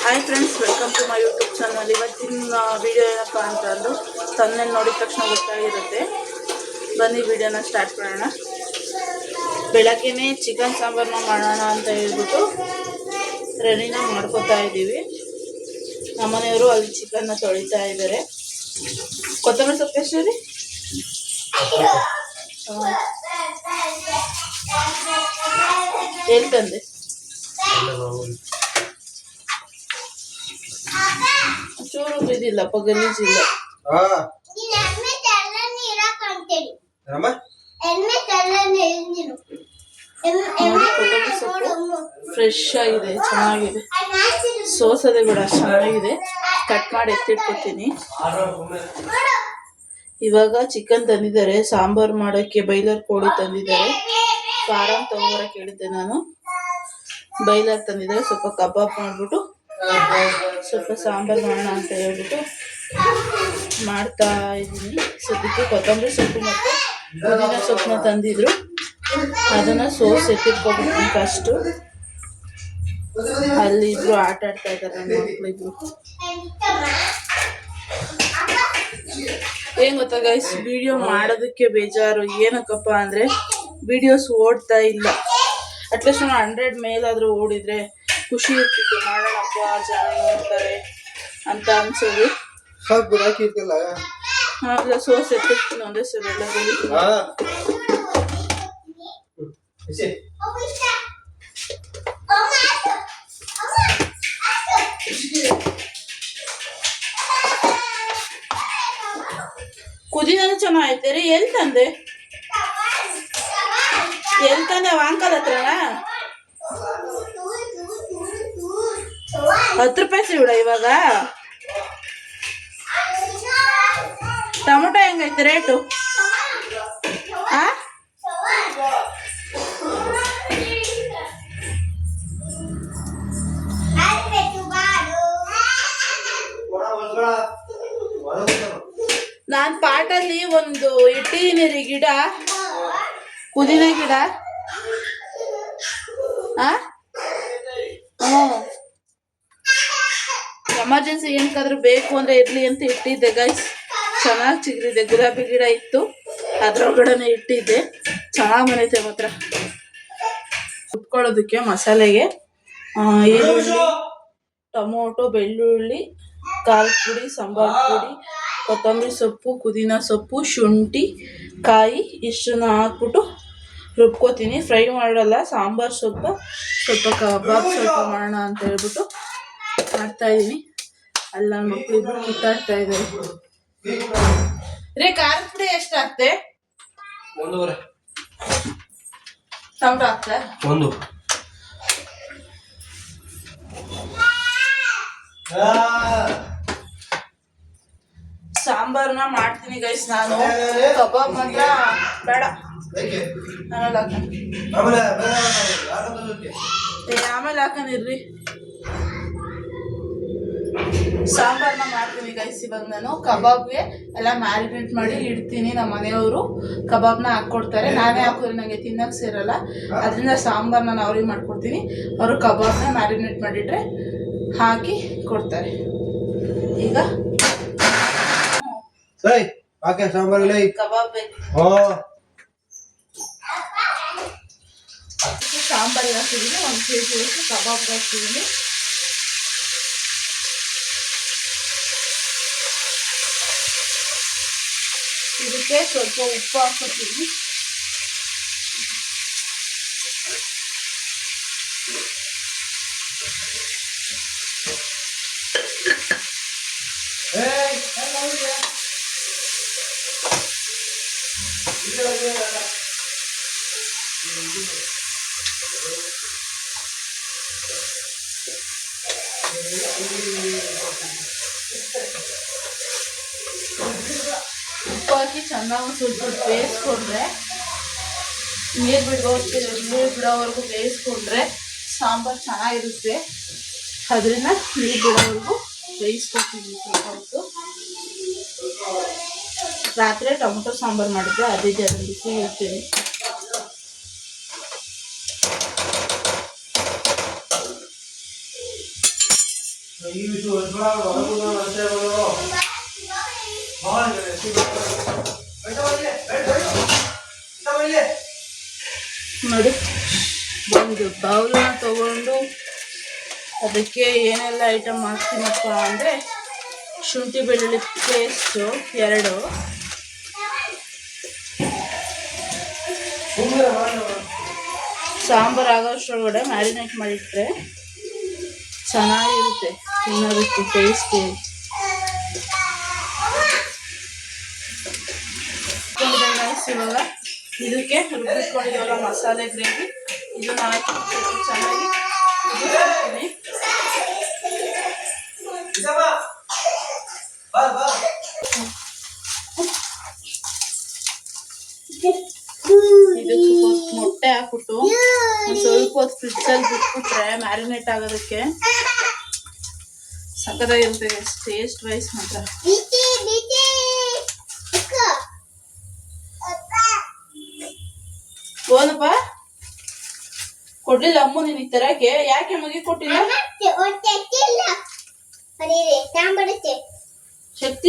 Hi friends, welcome to my YouTube channel. ಇವತ್ತಿನ video ಏನಪ್ಪ ಅಂತಂದು ತಮ್ಮನೇಲಿ ನೋಡಿದ ತಕ್ಷಣ ಗೊತ್ತಾಗಿರುತ್ತೆ. ಬನ್ನಿ ವಿಡಿಯೋನ ಸ್ಟಾರ್ಟ್ ಮಾಡೋಣ. ಬೆಳಗ್ಗೆನೇ ಚಿಕನ್ ಸಾಂಬಾರನ್ನ ಮಾಡೋಣ ಅಂತ ಹೇಳ್ಬಿಟ್ಟು ರೆಡಿನ ಮಾಡ್ಕೋತಾ ಇದ್ದೀವಿ. ನಮ್ಮನೆಯವರು ಅಲ್ಲಿ ಚಿಕನ್ನ ತೊಳಿತಾ ಇದ್ದಾರೆ. ಕೊತ್ತಂಬರಿ ಸೊಪ್ಪು ಎಷ್ಟು ರೀ? ಎಲ್ಲಿ ತಂದೆ? ಚೂರು ಬಿದ್ದಿಲ್ಲಪ್ಪ, ಗಲೀಜಿಲ್ಲ. ಫ್ರೆಶ್ ಆಗಿದೆ, ಚೆನ್ನಾಗಿದೆ, ಸೋಸದೆ ಕೂಡ ಚೆನ್ನಾಗಿದೆ. ಕಟ್ ಮಾಡಿ ಎತ್ತಿಟ್ಕೊತೀನಿ. ಇವಾಗ ಚಿಕನ್ ತಂದಿದ್ದಾರೆ, ಸಾಂಬಾರು ಮಾಡೋಕ್ಕೆ ಬೈಲರ್ ಕೋಳಿ ತಂದಿದ್ದಾರೆ. ಫಾರಂ ತಗೊಂಬರಕ್ಕೆ ಹೇಳಿದ್ದೆ ನಾನು, ಬೈಲರ್ ತಂದಿದ್ದಾರೆ. ಸ್ವಲ್ಪ ಕಬಾಬ್ ಮಾಡಿಬಿಟ್ಟು ಸ್ವಲ್ಪ ಸಾಂಬಾರು ಮಾಡೋಣ ಅಂತ ಹೇಳ್ಬಿಟ್ಟು ಮಾಡ್ತಾ ಇದ್ದೀನಿ. ಸದ್ಯಕ್ಕೆ ಕೊತ್ತಂಬರಿ ಸೊಪ್ಪು ಮತ್ತು ಪುದೀನ ಸೊಪ್ಪನ್ನ ತಂದಿದ್ರು, ಅದನ್ನು ಸೋಸ್ ಎತ್ತಿಟ್ಕೊಬಿಡ್ತೀನಿ ಫಸ್ಟು. ಅಲ್ಲಿ ಇಬ್ರು ಆಟ ಆಡ್ತಾ ಇದ್ದಾರೆ, ನನ್ನ ಮಕ್ಕಳಿಬ್ರು. ಏನ್ ಗೊತ್ತಾ ಗೈಸ್, ವಿಡಿಯೋ ಮಾಡೋದಕ್ಕೆ ಬೇಜಾರು. ಏನಕ್ಕಪ್ಪ ಅಂದರೆ ವಿಡಿಯೋಸ್ ಓಡ್ತಾ ಇಲ್ಲ. ಅಟ್ಲೀಸ್ಟ್ 100 ಮೇಲಾದರೂ ಓಡಿದ್ರೆ ಖುಷಿ ಇರ್ತಿತ್ತು. ಮಾಡೋಣಪ್ಪ, ಜನ ನೋಡ್ತಾರೆ ಅಂತ ಅನ್ಸೋದು. ಸೋಸ್ ಎತ್ತಿರ್ತೀನಿ ಒಂದೇ ಸಲ ಎಲ್ಲ ಕುದಿನೂ ಚೆನ್ನಾಗೈತೆ ರೀ. ಎಲ್ಲಿ ತಂದೆ ವಾಂಕಲ್ ಹತ್ರನಾ? 10 ರೂಪಾಯಿ ಸಿವಿಡ ಇವಾಗ. ಟೊಮೊಟೊ ಹೆಂಗೈತೆ ರೇಟು? ನಾನು ಪಾಟಲ್ಲಿ ಒಂದು ಇಟ್ಟಿದ್ದೀನಿ ರೀ ಗಿಡ, ಪುದೀನ ಗಿಡ. ಎಮರ್ಜೆನ್ಸಿ ಏನಕ್ಕಾದ್ರೂ ಬೇಕು ಅಂದರೆ ಇರಲಿ ಅಂತ ಇಟ್ಟಿದ್ದೆ ಗೈಸ್. ಚೆನ್ನಾಗಿ ಚಿಗುರಿದೆ. ಗುಲಾಬಿ ಗಿಡ ಇತ್ತು, ಅದ್ರೊಳಗಡೆ ಇಟ್ಟಿದ್ದೆ. ಚೆನ್ನಾಗಿ ಬಂದೈತೆ ಮಾತ್ರ. ಉಟ್ಕೊಳ್ಳೋದಕ್ಕೆ ಮಸಾಲೆಗೆ ಈರುಳ್ಳಿ, ಟೊಮೊಟೊ, ಬೆಳ್ಳುಳ್ಳಿ, ಖಾರದ ಪುಡಿ, ಸಾಂಬಾರು ಪುಡಿ, ಕೊತ್ತಂಬರಿ ಸೊಪ್ಪು, ಪುದೀನ ಸೊಪ್ಪು, ಶುಂಠಿ, ಕಾಯಿ ಇಷ್ಟನ್ನು ಹಾಕ್ಬಿಟ್ಟು ರುಬ್ಕೋತೀನಿ. ಫ್ರೈ ಮಾಡಲ್ಲ, ಸಾಂಬಾರು ಸ್ವಲ್ಪ ಕಬಾಬ್ ಸ್ವಲ್ಪ ಮಾಡೋಣ ಅಂತ ಹೇಳ್ಬಿಟ್ಟು ಮಾಡ್ತಾಯಿದ್ದೀನಿ. ಅಲ್ಲ ಮಕ್ಕಳಿಬ್ರು ಕಿತ್ತಾಡ್ತಾ ಇದ್ದಾರೆ ರೀ. ಖಾರದ ಪುಡಿ ಎಷ್ಟು ಹಾಕ್ತೆ? 1.5. ಟೊಮೊಟೊ ಹಾಕ್ತಾ 1. ಸಾಂಬಾರನ್ನ ಮಾಡ್ತೀನಿ ಗೈಸ್ ನಾನು. ಕಬಾಬ್ ಮಾತ್ರ ಬೇಡ, ಆಮೇಲೆ ಹಾಕನಿರ್ರಿ. ಸಾಂಬಾರನ್ನ ಮಾಡ್ತೀನಿ ಗೈಸ್. ಇವಾಗ ನಾನು ಕಬಾಬ್ಗೆ ಎಲ್ಲ ಮ್ಯಾರಿನೇಟ್ ಮಾಡಿ ಇಡ್ತೀನಿ. ನಮ್ಮ ಮನೆಯವರು ಕಬಾಬ್ನ ಹಾಕ್ಕೊಡ್ತಾರೆ. ನಾನೇ ಹಾಕೋದ್ರೆ ನನಗೆ ತಿನ್ನಕ್ಕೆ ಸೇರಲ್ಲ, ಅದರಿಂದ ಸಾಂಬಾರು ನಾನು ಅವ್ರಿಗೆ ಮಾಡ್ಕೊಡ್ತೀನಿ. ಅವರು ಕಬಾಬ್ನ ಮ್ಯಾರಿನೇಟ್ ಮಾಡಿಟ್ರೆ ಹಾಕಿ ಕೊಡ್ತಾರೆ. ಈಗ ಕಬಾಬ್ ಬೇಕು. ಸಾಂಬಾರಿಗೆ ಹಾಕಿದ್ದೀನಿ, 1 kg ಕಬಾಬ್ಗೆ ಹಾಕಿದ್ದೀನಿ. ಇದಕ್ಕೆ ಸ್ವಲ್ಪ ಉಪ್ಪು ಹಾಕೋತೀನಿ. ಉಪ್ಪು ಹಾಕಿ ಚೆನ್ನಾಗಿ ಸ್ವಲ್ಪ ಬೇಯಿಸ್ಕೊಂಡ್ರೆ, ನೀರು ಬಿಡೋವರೆಗೂ ಬೇಯಿಸ್ಕೊಂಡ್ರೆ ಸಾಂಬಾರು ಚೆನ್ನಾಗಿರುತ್ತೆ. ಅದರಿಂದ ನೀರು ಬಿಡೋವರೆಗೂ ಬೇಯಿಸ್ಕೊತೀನಿ ಸ್ವಲ್ಪ ಹೊತ್ತು. ರಾತ್ರಿ ಟೊಮೊಟೊ ಸಾಂಬಾರು ಮಾಡಿದ್ರೆ ಅದೇ ಬಿಸಿ ಇರ್ತೀನಿ. ನೋಡಿ, ಒಂದು ಬೌಲ್ನ ತಗೊಂಡು ಅದಕ್ಕೆ ಏನೆಲ್ಲ ಐಟಮ್ ಹಾಕ್ತೀನಪ್ಪ ಅಂದರೆ ಶುಂಠಿ ಬೆಳ್ಳುಳ್ಳಿ ಪೇಸ್ಟು 2, ಸಾಂಬಾರು ಆಗೋಷ್ಟರೊಳಗಡೆ ಮ್ಯಾರಿನೇಟ್ ಮಾಡಿಟ್ರೆ ಚೆನ್ನಾಗಿರುತ್ತೆ ತಿನ್ನೋದಕ್ಕೆ ಟೇಸ್ಟಿ. ಇವಾಗ ಇದಕ್ಕೆ ರುಬ್ಬಿಟ್ಕೊಂಡಿರೋಲ್ಲ ಮಸಾಲೆ ಗ್ರೇವಿ, ಇದನ್ನ ಹಾಕಿ ಚೆನ್ನಾಗಿ ಕುದಿಸ್ತೀನಿ. ಇದಕ್ಕೆ ಮೊಟ್ಟೆ ಹಾಕ್ಬಿಟ್ಟು ಸ್ವಲ್ಪ ಹೊತ್ತು ಫ್ರಿಡ್ಜಲ್ಲಿ ಬಿಟ್ಬಿಟ್ರೆ ಮ್ಯಾರಿನೇಟ್ ಆಗೋದಕ್ಕೆ ಸಕ್ಕತ್ತಾಗಿರುತ್ತೆ. ಟೇಸ್ಟ್ ವೈಸ್ ಮಾತ್ರ ಹೋದಪ್ಪ ಕೊಡ್ಲಿಲ್ಲ ಅಮ್ಮ ನಿನಗೆ ತರಕ್ಕೆ. ಯಾಕೆ ಮಗಿ ಕೊಟ್ಟಿಲ್ಲ? ಶಕ್ತಿ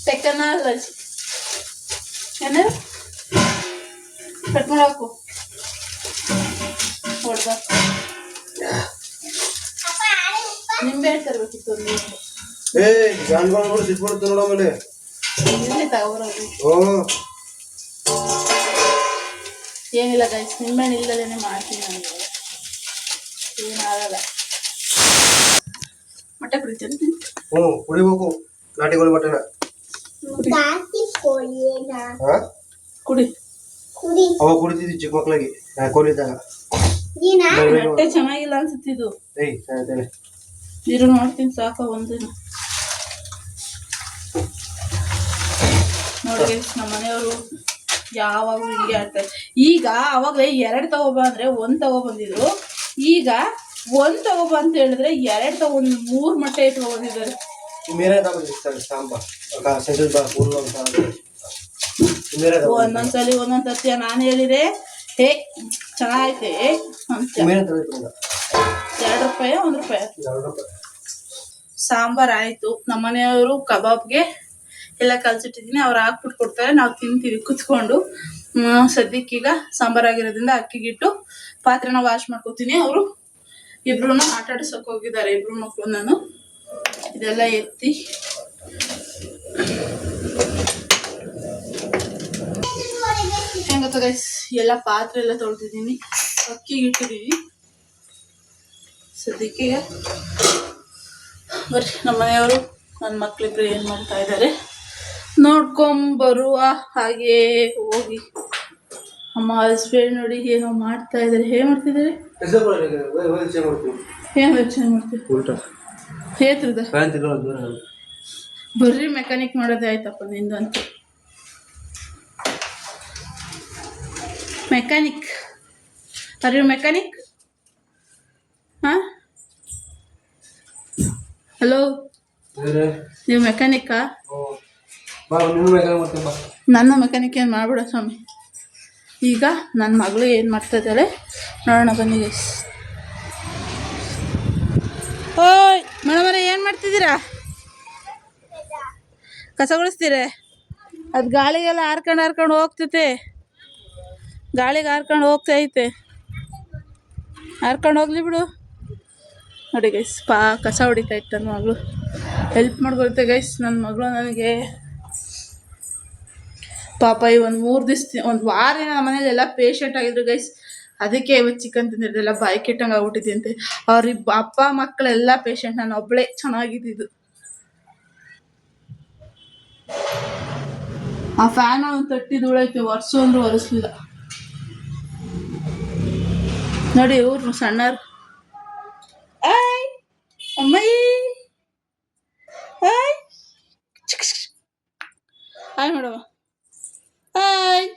ಟೆಕ್ನಾಲಜಿ ಏನ ಕಟ್ ಮಾಡಾಕು ಹೊಡ್ದ ನಿಂಬೆ ಹಣ್ಣು ತರಬೇಕಿತ್ತು. ಏನಿಲ್ಲ ಗೈಸ್, ನಿಂಬೆಹಣ್ಣು ಇಲ್ಲದೇನೆ ಮಾಡ್ತೀನಿ. ನನಗೆ ಏನಾಗಲ್ಲ. ಮೊಟ್ಟೆ ಕುಡಿತೀನಿ. ಕುಡಿಬೇಕು. ನಾಟಿ ಕೋಳಿ ಮೊಟ್ಟೆನ ಕುಡಿ. ಅವಾಗ ಕುಡಿತಿದ್ವಿ ಚಿಕ್ಕ ಮಕ್ಳಿಗೆ ಕೋಲಿದ್ದಾಗ. ಮೊಟ್ಟೆ ಚೆನ್ನಾಗಿಲ್ಲ ಅನ್ಸುತ್ತಿದ್ದು. ಇರು ನೋಡ್ತೀನಿ ಸಾಕ ಒಂದಿನ. ನೋಡಿ ನಮ್ಮ ಮನೆಯವರು ಯಾವಾಗಲೂ ಹಿಂಗೆ ಆಡ್ತಾರೆ. ಈಗ ಅವಾಗಲೇ 2 ತಗೋಬ ಅಂದ್ರೆ 1 ತಗೊಬಂದಿದ್ರು. ಈಗ 1 ತಗೋಬ ಅಂತ ಹೇಳಿದ್ರೆ 2 ತಗೊಂಡು 3 ಮೊಟ್ಟೆ ಇಟ್ಕೊಂಡಿದ್ದಾರೆ. ಒಂದೊಂದ್ಸಲಿ ಒಂದೊಂದ್ ತರ್ತೀಯ. ನಾನು ಹೇಳಿದೆ ಹೇ ಚೆನ್ನಾಗೈತೆ ಅಂತ. 2 ರೂಪಾಯಿ 1 ರೂಪಾಯಿ ಸಾಂಬಾರ್ ಆಯ್ತು. ನಮ್ಮನೆಯವರು ಕಬಾಬ್ಗೆ ಎಲ್ಲ ಕಲ್ಸಿಟ್ಟಿದ್ದೀನಿ, ಅವ್ರು ಹಾಕ್ಬಿಟ್ಟು ಕೊಡ್ತಾರೆ, ನಾವು ತಿಂತೀವಿ ಕುತ್ಕೊಂಡು. ಸದ್ಯಕ್ಕೀಗ ಸಾಂಬಾರಾಗಿರೋದ್ರಿಂದ ಅಕ್ಕಿಗಿಟ್ಟು ಪಾತ್ರೆನ ವಾಶ್ ಮಾಡ್ಕೋತೀನಿ. ಅವರು ಇಬ್ರು ಆಟ ಆಡಿಸೋಕೆ ಹೋಗಿದ್ದಾರೆ, 2 ಮಕ್ಕಳು. ನಾನು ಇದೆಲ್ಲ ಎತ್ತಿ ಹೆಂಗತ್ತ ಗೈಸ್ ಎಲ್ಲ ಪಾತ್ರೆ ಎಲ್ಲ ತೊಳ್ತಿದ್ದೀನಿ, ಅಕ್ಕಿಗೆ ಇಟ್ಟಿದ್ದೀನಿ. ಸದ್ಯಕ್ಕೆ ಬರ್ರಿ ನಮ್ಮ ಮನೆಯವರು ನನ್ನ ಮಕ್ಳಿಬ್ರು ಏನು ಮಾಡ್ತಾ ಇದ್ದಾರೆ ನೋಡ್ಕೊಂಬರುವ. ಹಾಗೆ ಹೋಗಿ ಅಮ್ಮ ಹಸ್ಬೆಂಡ್ ನೋಡಿ ಏನೋ ಮಾಡ್ತಾ ಇದ್ದಾರೆ. ಹೇಗೆ ಮಾಡ್ತಿದ್ದಾರೆ? ಏನು ಯೋಚನೆ ಮಾಡ್ತೀವಿ? ಹೇಳ್ತಿರ್ದ ಬರ್ರಿ ಮೆಕ್ಯಾನಿಕ್ ಮಾಡೋದೇ ಆಯ್ತಪ್ಪ ನಿಂದಂತ. Mechanic are you mechanic? ಹಾ ಹಲೋ, ನೀವು ಮೆಕ್ಯಾನಿಕ್ಕಾ? ನನ್ನ ಮೆಕ್ಯಾನಿಕ್ ಏನು ಮಾಡ್ಬಿಡ ಸ್ವಾಮಿ. ಈಗ ನನ್ನ ಮಗಳು ಏನು ಮಾಡ್ತಾ ಇದ್ದಾಳೆ ನೋಡೋಣ ಬನ್ನಿ ಗೈಸ್. ಓಯ್ ಮೇಡಮರ ಏನು ಮಾಡ್ತಿದ್ದೀರಾ? ಕಸ ಗುಡಿಸ್ತೀರ? ಅದು ಗಾಳಿಗೆಲ್ಲ ಹಾರ್ಕೊಂಡು ಹೋಗ್ತೈತೆ. ಗಾಳಿಗೆ ಹಾರ್ಕೊಂಡು ಹೋಗ್ತೈತೆ. ಹಾರ್ಕೊಂಡು ಹೋಗ್ಲಿ ಬಿಡು. ನೋಡಿ ಗೈಸ್ ಕಸ ಹೊಡಿತಾ ಇತ್ತು ನನ್ನ ಮಗಳು. ಹೆಲ್ಪ್ ಮಾಡ್ಕೊಳುತ್ತೆ ಗೈಸ್ ನನ್ನ ಮಗಳು ನನಗೆ. ಪಾಪ ಈ ಒಂದು 3 ದಿವಸ 1 ವಾರ ನಮ್ಮ ಮನೇಲಿ ಎಲ್ಲ ಪೇಷಂಟ್ ಆಗಿದ್ರು ಗೈಸ್. ಅದಕ್ಕೆ ಇವತ್ತು ಚಿಕನ್ ತಿಂದಿರೋದೆಲ್ಲ ಬಾಯಿ ಕೆಟ್ಟಂಗೆ ಆಗ್ಬಿಟ್ಟಿದ್ದಂತೆ. ಅವ್ರ ಅಪ್ಪ ಮಕ್ಕಳೆಲ್ಲ ಪೇಷಂಟ್, ನಾನು ಒಬ್ಬಳೇ ಚೆನ್ನಾಗಿದ್ದು. ಆ ಫ್ಯಾನ್ ಒಂದು ತಟ್ಟಿ ಧೂಳೈತೆ, ಒರೆಸು ಅಂದ್ರೂ ಒರೆಸ್ಲಿಲ್ಲ. ನೋಡಿ ಇವ್ರು ಸಣ್ಣರು. ಆಯ್ ಅಮ್ಮಯ್ಯ ಆಯ್ ಆಯ್ ಮೇಡಮ ಆಯ್.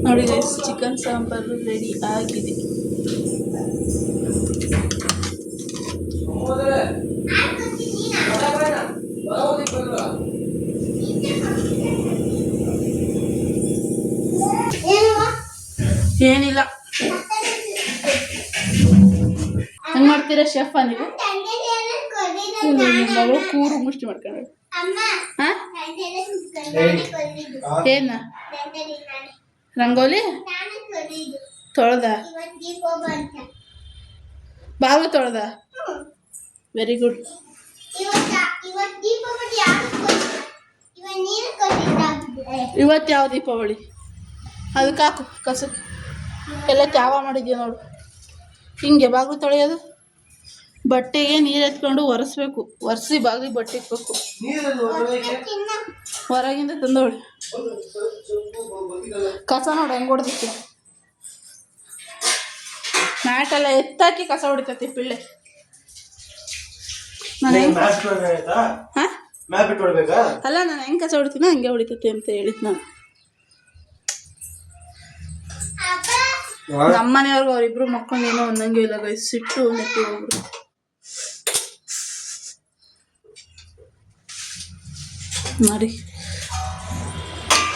ನೋಡಿ ಗೈಸ್, ಚಿಕನ್ ಸಾಂಬಾರು ರೆಡಿ ಆಗಿದೆ. ಏನಿಲ್ಲ, ಹೆಂಗ್ ಮಾಡ್ತೀರಾ ಶೆಫ್ ನೀವು? ಮಗಳು ಕೂರು ಮುಷ್ಟಿ ಮಾಡ್ಕೊಂಡು ಏನ ರಂಗೋಲಿ ತೊಳ್ದ ಬಾವು ತೊಳ್ದ. Very good. ಇವತ್ತು ಯಾವ ದೀಪಾವಳಿ? ಅದಕ್ಕೆ ಹಾಕು ಕಸಕ್ಕೆ ಎಲ್ಲ ತ್ಯಾವ ಮಾಡಿದ್ಯಾ ನೋಡು. ಹಿಂಗೆ ಬಾಗಿಲು ತೊಳೆಯೋದು, ಬಟ್ಟೆಗೆ ನೀರು ಎತ್ಕೊಂಡು ಒರೆಸ್ಬೇಕು. ಒರೆಸಿ ಬಾಗಿಲಿಗೆ ಬಟ್ಟೆ ಇಕ್ಬೇಕು. ಹೊರಗಿಂದ ತಂದೋಳಿ ಕಸ ನೋಡಿ ಹೆಂಗೆ ಹೊಡೆದಿತ್ತು. ಮ್ಯಾಟೆಲ್ಲ ಎತ್ತಾಕಿ ಕಸ ಹೊಡಿತೈತಿ ಪಿಳ್ಳೆ. ಅಲ್ಲ, ನಾನು ಹೆಂಗೆ ಕಸ ಹೊಡಿತೀನೋ ಹಂಗೆ ಹೊಡಿತೈತಿ ಅಂತ ಹೇಳಿದ್ ನಾನು. ನಮ್ಮನೆಯವ್ರಿಗೂ ಅವರಿಬ್ರು ಮಕ್ಕಳೇನೋ ಒಂದಂಗೆ ಇಲ್ಲ ಗೈಸ್, ಸಿಟ್ಟು ನೆತ್ತಿ ಹೋಗ್ಬಿಡು. ಮಾಡಿ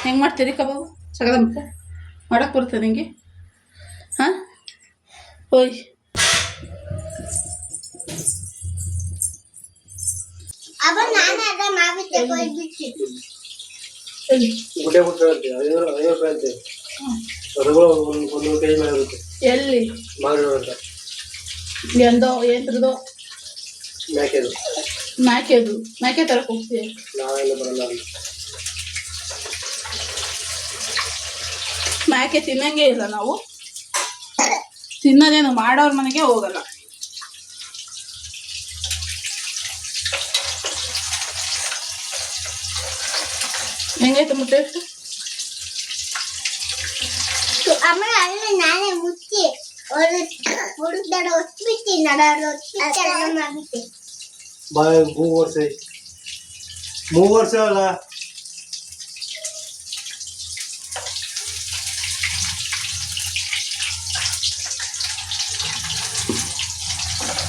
ಹೆಂಗೆ ಮಾಡ್ತೀರಿ ಕಬಾಬು? ಸಗದ ಮುಖ ಮಾಡಕ್ಕೆ ಬರುತ್ತೆ ನಿಂಗೆ? ಹಾಂ ಓಯ್, ಎಲ್ಲಿ ಎಂದೋ ಏನ್ರದೋ ಮೇಕೆ ತರಕ್ಕೆ ಹೋಗ್ತೀವಿ. ಮೇಕೆ ತಿನ್ನಂಗೆ ಇಲ್ಲ ನಾವು, ತಿನ್ನೋದೇನು ಮಾಡೋರ್ ಮನೆಗೆ ಹೋಗಲ್ಲ. ಹೆಂಗೈತೆ ಮುಟ್ಟೆ? ನಾನೇ ಮುಚ್ಚಿ ಹುಡುಗಡ ಹೊಸ್ಬಿಟ್ಟು ಮೂರು ವರ್ಷ ಅಲ್ಲ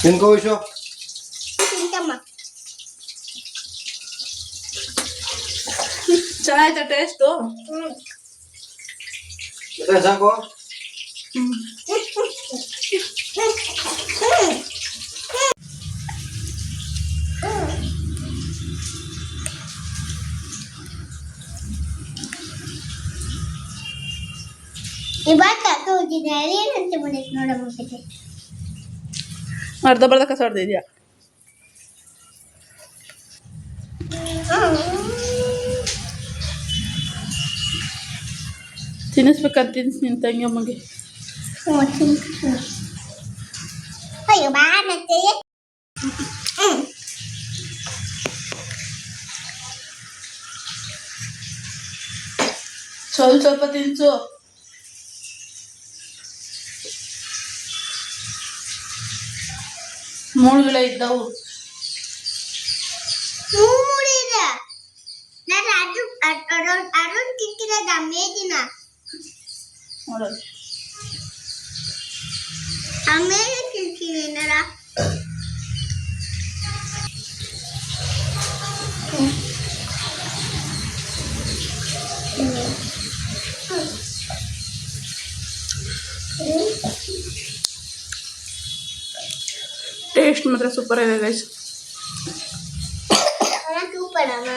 ತಿನ್ಕೋ ವಿಶ್ವ. ಚೆನ್ನಾಯ್ತಾ ಟೇಸ್ಟು? ಸಾಕು. ಅರ್ಧ ಬರ್ಧ ಕಸ ಹೊಡೆದಿದ್ಯಾ? ತಿನ್ನಿಸ್ಬೇಕಂತ ತಿನ್ನಿಸ್ ನಿನ್ನ ತಂಗಿಯಮ್ಮಗೆ. ಅಯ್ಯೋ ಬಾ ಮತ್ತೆ ಸ್ವಲ್ಪ ತಿನ್ಸು. ಮೂಳುಗಳ ಇದ್ದವು. ಅರುಣ್ ತಿಕ್ಕಿದ ಮೇದಿನ ನೋಡೋದು ಆಮೇಲೆ ತಿಂತೀನಿ. ಟೇಸ್ಟ್ ಮಾತ್ರ ಸೂಪರ್ ಇದೆ ಗೈಸ್. ಸೂಪರ್ ಅಮ್ಮ.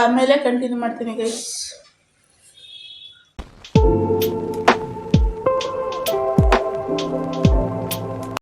ಆಮೇಲೆ ಕಂಟಿನ್ಯೂ ಮಾಡ್ತೀನಿ ಗೈಸ್.